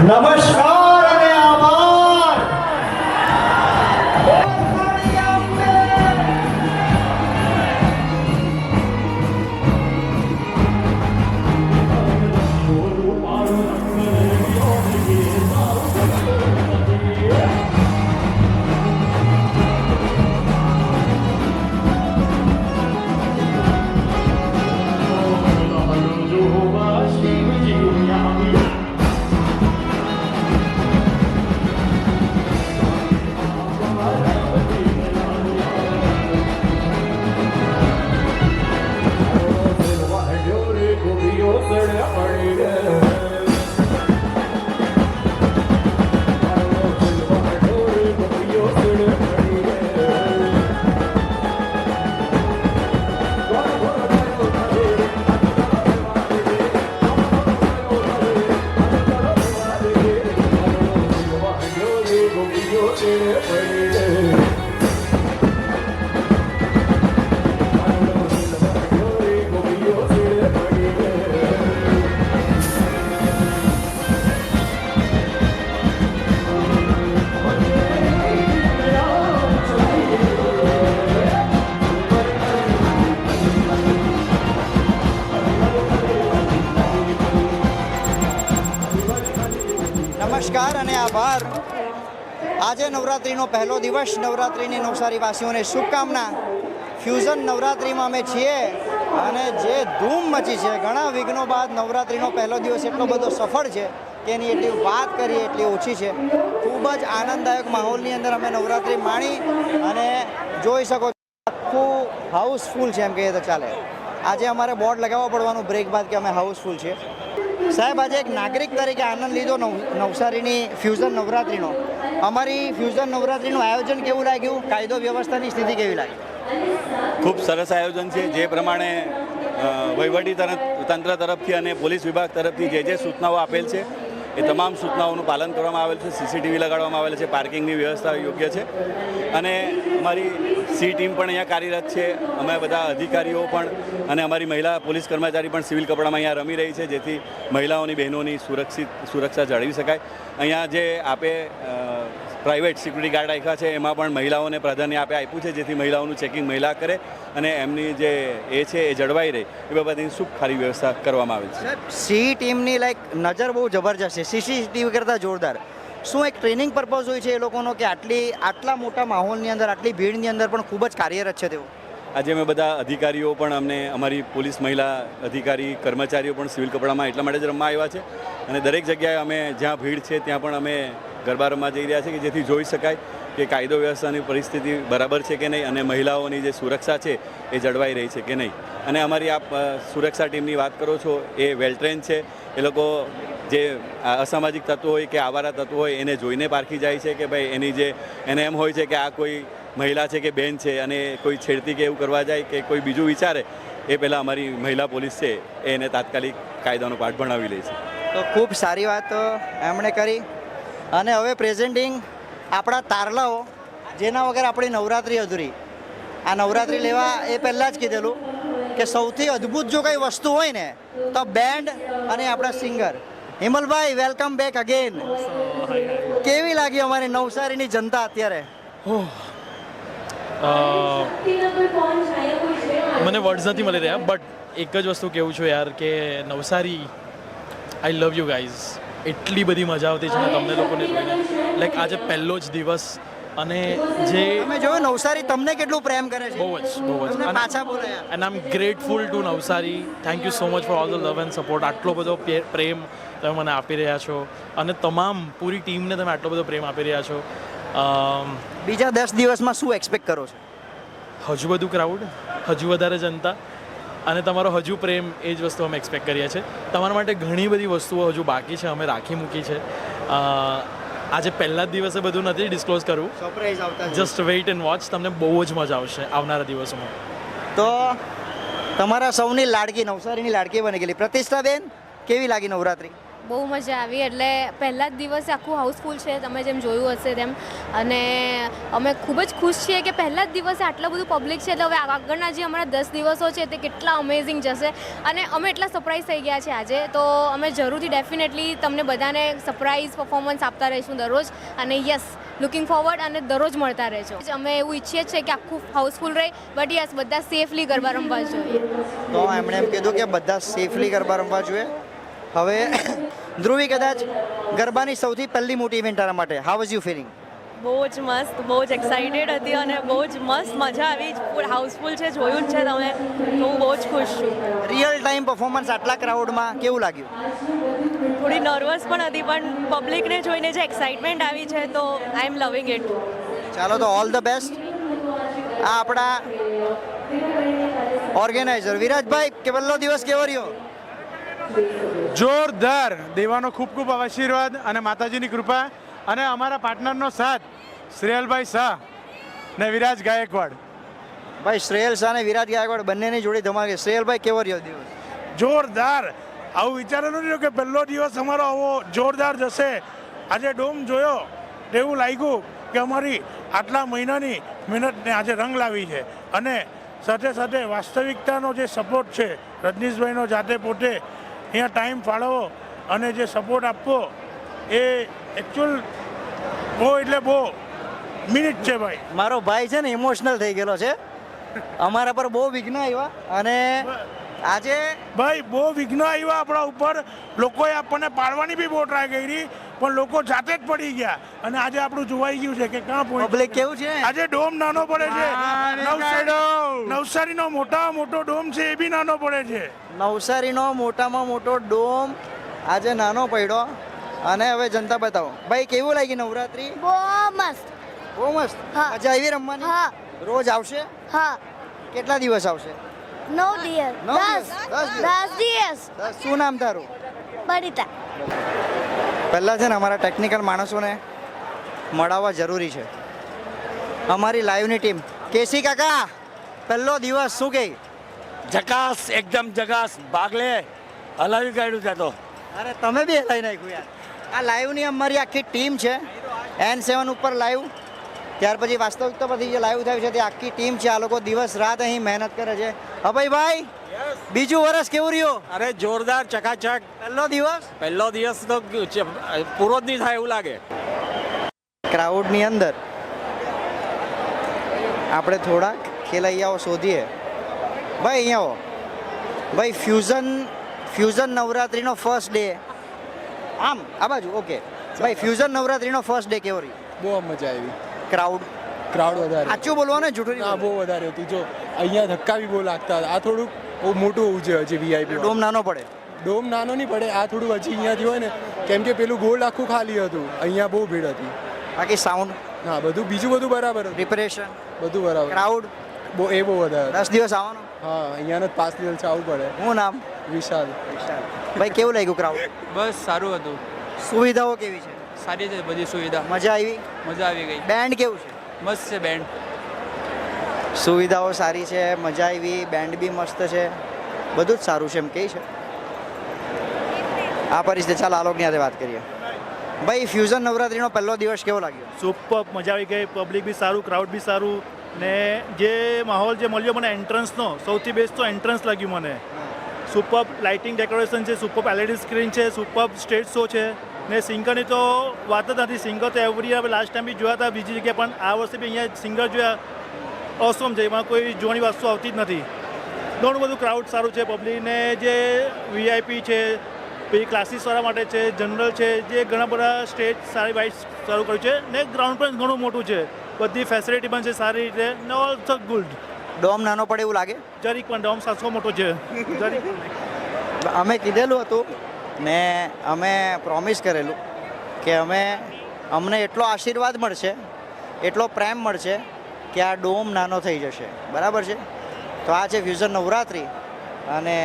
નમસ્કાર અને આભાર. નમસ્કાર અને આભાર. આજે નવરાત્રિનો પહેલો દિવસ. નવરાત્રિની નવસારીવાસીઓને શુભકામના. ફ્યુઝન નવરાત્રિમાં અમે છીએ અને જે ધૂમ મચી છે. ઘણા વિઘ્નો બાદ નવરાત્રિનો પહેલો દિવસ એટલો બધો સફળ છે કે એની એટલી વાત કરીએ એટલી ઓછી છે. ખૂબ જ આનંદદાયક માહોલની અંદર અમે નવરાત્રિ માણી અને જોઈ શકો છો આખું હાઉસફુલ છે એમ કહીએ તો ચાલે. આજે અમારે બોર્ડ લગાવવા પડવાનું બ્રેક બાદ કે અમે હાઉસફુલ છીએ. સાહેબ, આજે એક નાગરિક તરીકે આનંદ લીધો નવસારીની ફ્યુઝન નવરાત્રિનો. અમારી ફ્યુઝન નવરાત્રિનું આયોજન કેવું લાગ્યું? કાયદો વ્યવસ્થાની સ્થિતિ કેવી લાગી? ખૂબ સરસ આયોજન છે. જે પ્રમાણે વહીવટી તંત્ર તરફથી અને પોલીસ વિભાગ તરફથી જે સૂચનાઓ આપેલ છે એ તમામ સૂચનાઓનું પાલન કરવામાં આવેલ છે. સીસીટીવી લગાડવામાં આવેલ છે. પાર્કિંગની વ્યવસ્થા યોગ્ય છે અને અમારી સી ટીમ પણ અહીંયા કાર્યરત છે. અમે બધા અધિકારીઓ પણ અને અમારી મહિલા પોલીસ કર્મચારી પણ સિવિલ કપડામાં અહીંયા રમી રહી છે, જેથી મહિલાઓની બહેનોની સુરક્ષા જાળવી શકાય. અહીંયા જે આપે પ્રાઇવેટ સિક્યુરિટી ગાર્ડ રાખ્યા છે એમાં પણ મહિલાઓને પ્રાધાન્ય આપ્યું છે, જેથી મહિલાઓનું ચેકિંગ મહિલા કરે અને એમની જે છે એ જળવાઈ રહે એ બાબતની ખૂબ સારી વ્યવસ્થા કરવામાં આવે છે. સી ટીમની નજર બહુ જબરજસ્ત છે, સીસીટીવી કરતાં જોરદાર. શું એક ટ્રેનિંગ પર્પઝ હોય છે એ લોકોનો કે આટલા મોટા માહોલની અંદર આટલી ભીડની અંદર પણ ખૂબ જ કાર્યરત છે તેઓ? આજે અમે બધા અધિકારીઓ પણ અમને અમારી પોલીસ મહિલા અધિકારી કર્મચારીઓ પણ સિવિલ કપડામાં એટલા માટે જ રમવા આવ્યા છે અને દરેક જગ્યાએ અમે જ્યાં ભીડ છે ત્યાં પણ અમે ગરબા રમવા જઈ રહ્યા છીએ કે જેથી જોઈ શકાય કે કાયદો વ્યવસ્થાની પરિસ્થિતિ બરાબર છે કે નહીં અને મહિલાઓની જે સુરક્ષા છે એ જળવાઈ રહી છે કે નહીં. અને અમારી આપ સુરક્ષા ટીમની વાત કરો છો એ વેલ ટ્રેન છે. એ લોકો જે અસામાજિક તત્વો હોય કે આવારા તત્વો હોય એને જોઈને પારખી જાય છે કે ભાઈ એને એમ હોય છે કે આ કોઈ મહિલા છે કે બેન છે અને કોઈ છેડતી કે એવું કરવા જાય કે કોઈ બીજું વિચારે એ પહેલાં અમારી મહિલા પોલીસ છે એને તાત્કાલિક કાયદાનો પાઠ ભણાવી લે છે. તો ખૂબ સારી વાત એમણે કરી. અને હવે પ્રેઝન્ટિંગ આપણા તારલાઓ, જેના વગર આપણી નવરાત્રિ અધૂરી. આ નવરાત્રિ લેવા એ પહેલાં જ કીધેલું કે સૌથી અદ્ભુત જો કંઈ વસ્તુ હોય ને તો બેન્ડ અને આપણા singer. Himalbhai, welcome back again. કેવી લાગી અમારી નવસારીની જનતા અત્યારે? મને વર્ડ્સ નથી મળી રહ્યા, બટ એક જ વસ્તુ કહેવું છું યાર કે નવસારી, આઈ લવ યુ ગાઈઝ. એટલી બધી મજા આવતી છે ને તમને લોકોને જોઈને. આજે પહેલો જ દિવસ અને જે તમે જોયું નવસારી તમને કેટલું પ્રેમ કરે છે. બહુ જ પાછા બોલાયા. And I M grateful two Navsari. Thank you so much for all the love and support. આટલો બધો પ્રેમ તમે મને આપી રહ્યા છો અને તમામ પૂરી ટીમને તમે આટલો બધો પ્રેમ આપી રહ્યા છો. બીજા 10 દિવસમાં શું એક્સપેક્ટ કરો છો? હજુ બધું ક્રાઉડ, હજુ વધારે જનતા અને તમારો હજુ પ્રેમ. એ જ વસ્તુ અમે એક્સપેક્ટ કરીએ છીએ. તમારા માટે ઘણી બધી વસ્તુઓ હજુ બાકી છે, અમે રાખી મૂકી છે. આજે પહેલા જ દિવસે બધું નથી ડિસ્ક્લોઝ કરવું. સરપ્રાઈઝ આવતા જસ્ટ વેઇટ એન્ડ વોચ. તમને બહુ જ મજા આવશે આવનારા દિવસોમાં. તો તમારા સૌની લાડકી, નવસારીની લાડકી બની ગયેલી પ્રતિષ્ઠાબેન, કેવી લાગી નવરાત્રિ? બહુ મજા આવી. એટલે પહેલા જ દિવસે આખું હાઉસફુલ છે, તમે જેમ જોયું હશે તેમ. અને અમે ખૂબ જ ખુશ છીએ કે પહેલા જ દિવસે આટલું બધું પબ્લિક છે. એટલે હવે આગળના જે અમારા 10 દિવસો છે તે કેટલા અમેઝિંગ જશે. અને અમે એટલા સરપ્રાઈઝ થઈ ગયા છે આજે, તો અમે જરૂરથી ડેફિનેટલી તમને બધાને સરપ્રાઈઝ પરફોર્મન્સ આપતા રહીશું દરરોજ. અને યસ, લુકિંગ ફોરવર્ડ અને દરરોજ મળતા રહેજો. અમે એવું ઈચ્છીએ છીએ કે આખું હાઉસફુલ રહે, બટ યસ બધા સેફલી ગરબા રમવા જોઈએ. તો એમણે એમ કીધું કે બધા સેફલી ગરબા રમવા જોઈએ. હવે ધ્રુવી, કદાચ ગરબાની સૌથી પહેલી મોટી ઇવેન્ટ તારા માટે, હાઉ વોઝ યુ ફીલિંગ? બહુ જ મસ્ત, બહુ જ એક્સાઇટેડ હતી અને બહુ જ મસ્ત મજા આવી. ફૂલ હાઉસફુલ છે, જોયું જ છે તમે, તો હું બહુ જ ખુશ છું. રિયલ ટાઈમ પરફોર્મન્સ આટલા ક્રાઉડમાં કેવું લાગ્યું? થોડી નર્વસ પણ હતી, પણ પબ્લિકને જોઈને જે એક્સાઇટમેન્ટ આવી છે તો આઈ એમ લવિંગ ઇટ. ચાલો તો ઓલ ધ બેસ્ટ. આ આપણા ઓર્ગેનાઇઝર વિરાજભાઈ, પહેલો દિવસ કેવો રહ્યો? જોરદાર. દેવાનો ખૂબ ખૂબ આશીર્વાદ અને માતાજીની કૃપા અને અમારા પાર્ટનરનો સાથ, શ્રેયલભાઈ શાહ ને વિરાજ ગાયકવાડ. ભાઈ શ્રેયલ શાહ અને વિરાજ ગાયકવાડ બંનેની જોડી ધમાકે. શ્રેયલભાઈ, કેવો રહ્યો દિવસ? જોરદાર. આવું વિચારેલું નહીં કે પહેલો દિવસ અમારો આવો જોરદાર જશે. આજે ડોમ જોયો તેવું લાગ્યું કે અમારી આટલા મહિનાની મહેનતને આજે રંગ લાવી છે. અને સાથે સાથે વાસ્તવિકતાનો જે સપોર્ટ છે, રજનીશભાઈનો જાતે પોતે અહીંયા ટાઈમ ફાળવવો અને જે સપોર્ટ આપવો એ એકચ્યુઅલ બહુ એટલે બહુ મિનિટ છે ભાઈ. મારો ભાઈ છે ને ઇમોશનલ થઈ ગયેલો છે. અમારા પર બહુ વિઘ્ન આવ્યા અને આજે ભાઈ બહુ વિઘ્ન આવ્યા આપણા ઉપર. લોકોએ આપણને પાડવાની બી બહુ ટ્રાય કરી, પણ લોકો જાતે જ પડી ગયા. અને આજે આપણું જોવાઈ ગયું છે કે ક્યાં પબ્લિક કેવું છે. આજે ડોમ નાનો પડે છે. નવસારીનો મોટામાં મોટો ડોમ છે એ બી નાનો પડે છે. નવસારીનો મોટામાં મોટો ડોમ આજે નાનો પડ્યો. અને હવે જનતા બતાવો ભાઈ, કેવું લાગી નવરાત્રી? બહુ મસ્ત. બહુ મસ્ત. હા. મજા આવી રમવાની? હા. રોજ આવશે? હા, કેટલા દિવસ આવશે? 9 દિવસ. 10 દિવસ. શું નામ તારું? બરીતા. પહેલાં છે ને અમારા ટેકનિકલ માણસોને મળાવવા જરૂરી છે. અમારી લાઈવની ટીમ, કેસી કાકા, પહેલો દિવસ શું કહે? જકાસ, એકદમ જકાસ. ભાગ લે, હલાવી કાઢ્યું છે તો. અરે તમે બી હલાવી નાખ્યું યાર. આ લાઈવની અમારી આખી ટીમ છે. N7 ઉપર લાઈવ, ત્યાર પછી વાસ્તવિકતા પછી જે લાઈવ થયું છે તે આખી ટીમ છે. આ લોકો દિવસ રાત અહીં મહેનત કરે છે. ભાઈ બીજું વર્ષ કેવું રહ્યું? અરે જોરદાર, ચકાચક. પહેલો દિવસ તો પૂરો જ નહીં થાય એવું લાગે. ક્રાઉડની અંદર આપણે થોડાક ખેલૈયાઓ શોધીએ. ભાઈ અહીંયા આવો. ભાઈ ફ્યુઝન નવરાત્રિનો ફર્સ્ટ ડે, આમ આ બાજુ. ઓકે ભાઈ, ફ્યુઝન નવરાત્રિનો ફર્સ્ટ ડે કેવો રહ્યો? બહુ મજા આવી. ક્રાઉડ વધારે, સાચું બોલવાનું, જૂઠું નહીં. હા બહુ વધારે હતી. જો અહીંયા ધક્કા બી બહુ લાગતા હતા. આ થોડુંક બહુ મોટું હોવું જોઈએ હજી વીઆઈપી. ડોમ નાનો પડે. ડોમ નાનો નહીં પડે, આ થોડું હજી અહીંયાથી હોય ને, કેમ કે પેલું ગોલ્ડ આખું ખાલી હતું, અહીંયા બહુ ભીડ હતી. બાકી સાઉન્ડ, હા બીજું બધું બરાબર હતું. પ્રિપેરેશન બધું બરાબર. ક્રાઉડ બહુ વધારે. 10 દિવસ આવવાનો. હા, અહીંયાનો 5 દિવસ આવવું પડે. શું નામ? વિશાલ. ભાઈ કેવું લાગ્યું ક્રાઉડ? બસ સારું હતું. સુવિધાઓ કેવી છે? સારી છે બધી સુવિધા. મજા આવી? મજા આવી ગઈ. બેન્ડ કેવું છે? મસ્ત છે બેન્ડ. સુવિધાઓ સારી છે, મજા આવી, બેન્ડ બી મસ્ત છે, બધું જ સારું છે એમ કહે છે. આ પરિસ્થિતિ, ચાલ આલોકની સાથે વાત કરીએ. ભાઈ ફ્યુઝન નવરાત્રીનો પહેલો દિવસ કેવો લાગ્યો? સુપર, મજા આવી ગઈ. પબ્લિક બી સારું, ક્રાઉડ બી સારું, ને જે માહોલ જે મળ્યો મને એન્ટ્રન્સનો, સૌથી બેસ્ટ તો એન્ટ્રન્સ લાગ્યું મને. સુપર લાઇટિંગ ડેકોરેશન છે, સુપર LED સ્ક્રીન છે, સુપર સ્ટેજ શો છે. ને સિંગરની તો વાત જ નથી. સિંગર તો એવરી યર લાસ્ટ ટાઈમ બી જોયા હતા બીજી જગ્યાએ, પણ આ વર્ષે બી અહીંયા સિંગર જોયા. ઓસમ છે, એમાં કોઈ જોવાની વસ્તુ આવતી જ નથી. ઘણું બધું ક્રાઉડ સારું છે. પબ્લિકને જે VIP છે, પછી ક્લાસીસવાળા માટે છે, જનરલ છે, જે ઘણા બધા સ્ટેજ સારી વાઇઝ સારું કર્યું છે. ને ગ્રાઉન્ડ પણ ઘણું મોટું છે, બધી ફેસિલિટી પણ છે સારી રીતે. ને ઓલ ધ ગુડ. ડોમ નાનો પડે એવું લાગે? જરીક પણ ડોમ 700 મોટો છે. જરીક અમે કીધેલું હતું ને અમે પ્રોમિસ કરેલું કે અમને એટલો આશીર્વાદ મળશે, એટલો પ્રેમ મળશે કે આ ડોમ નાનો થઈ જશે. બરાબર છે? તો આ છે ફ્યુઝન નવરાત્રિ. અને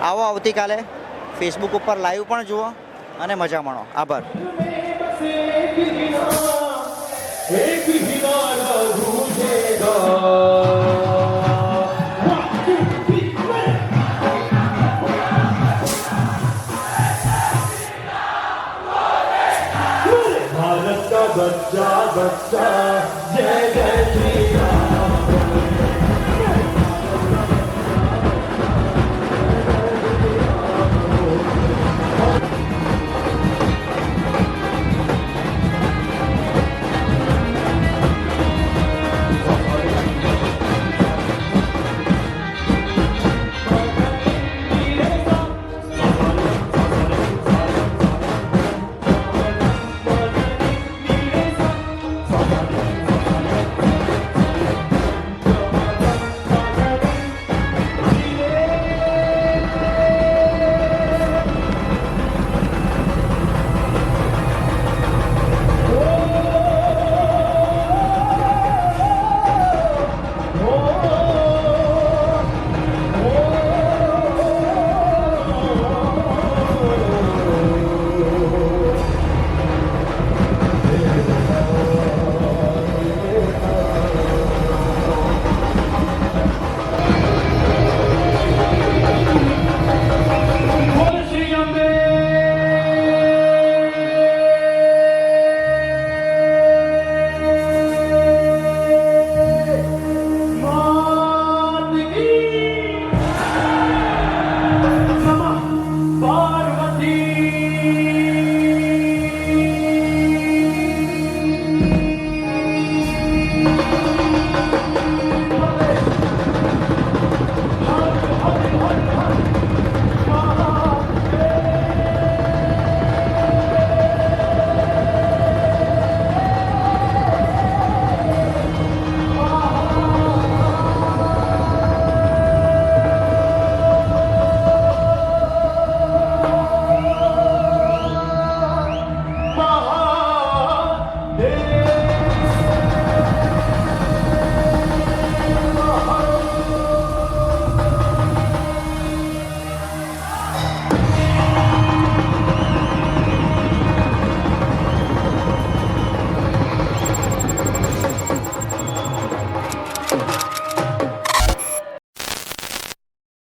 આવો આવતીકાલે ફેસબુક ઉપર લાઈવ પણ જુઓ અને મજા માણો. આભાર. भारत का बच्चा बच्चा जय जय श्री राम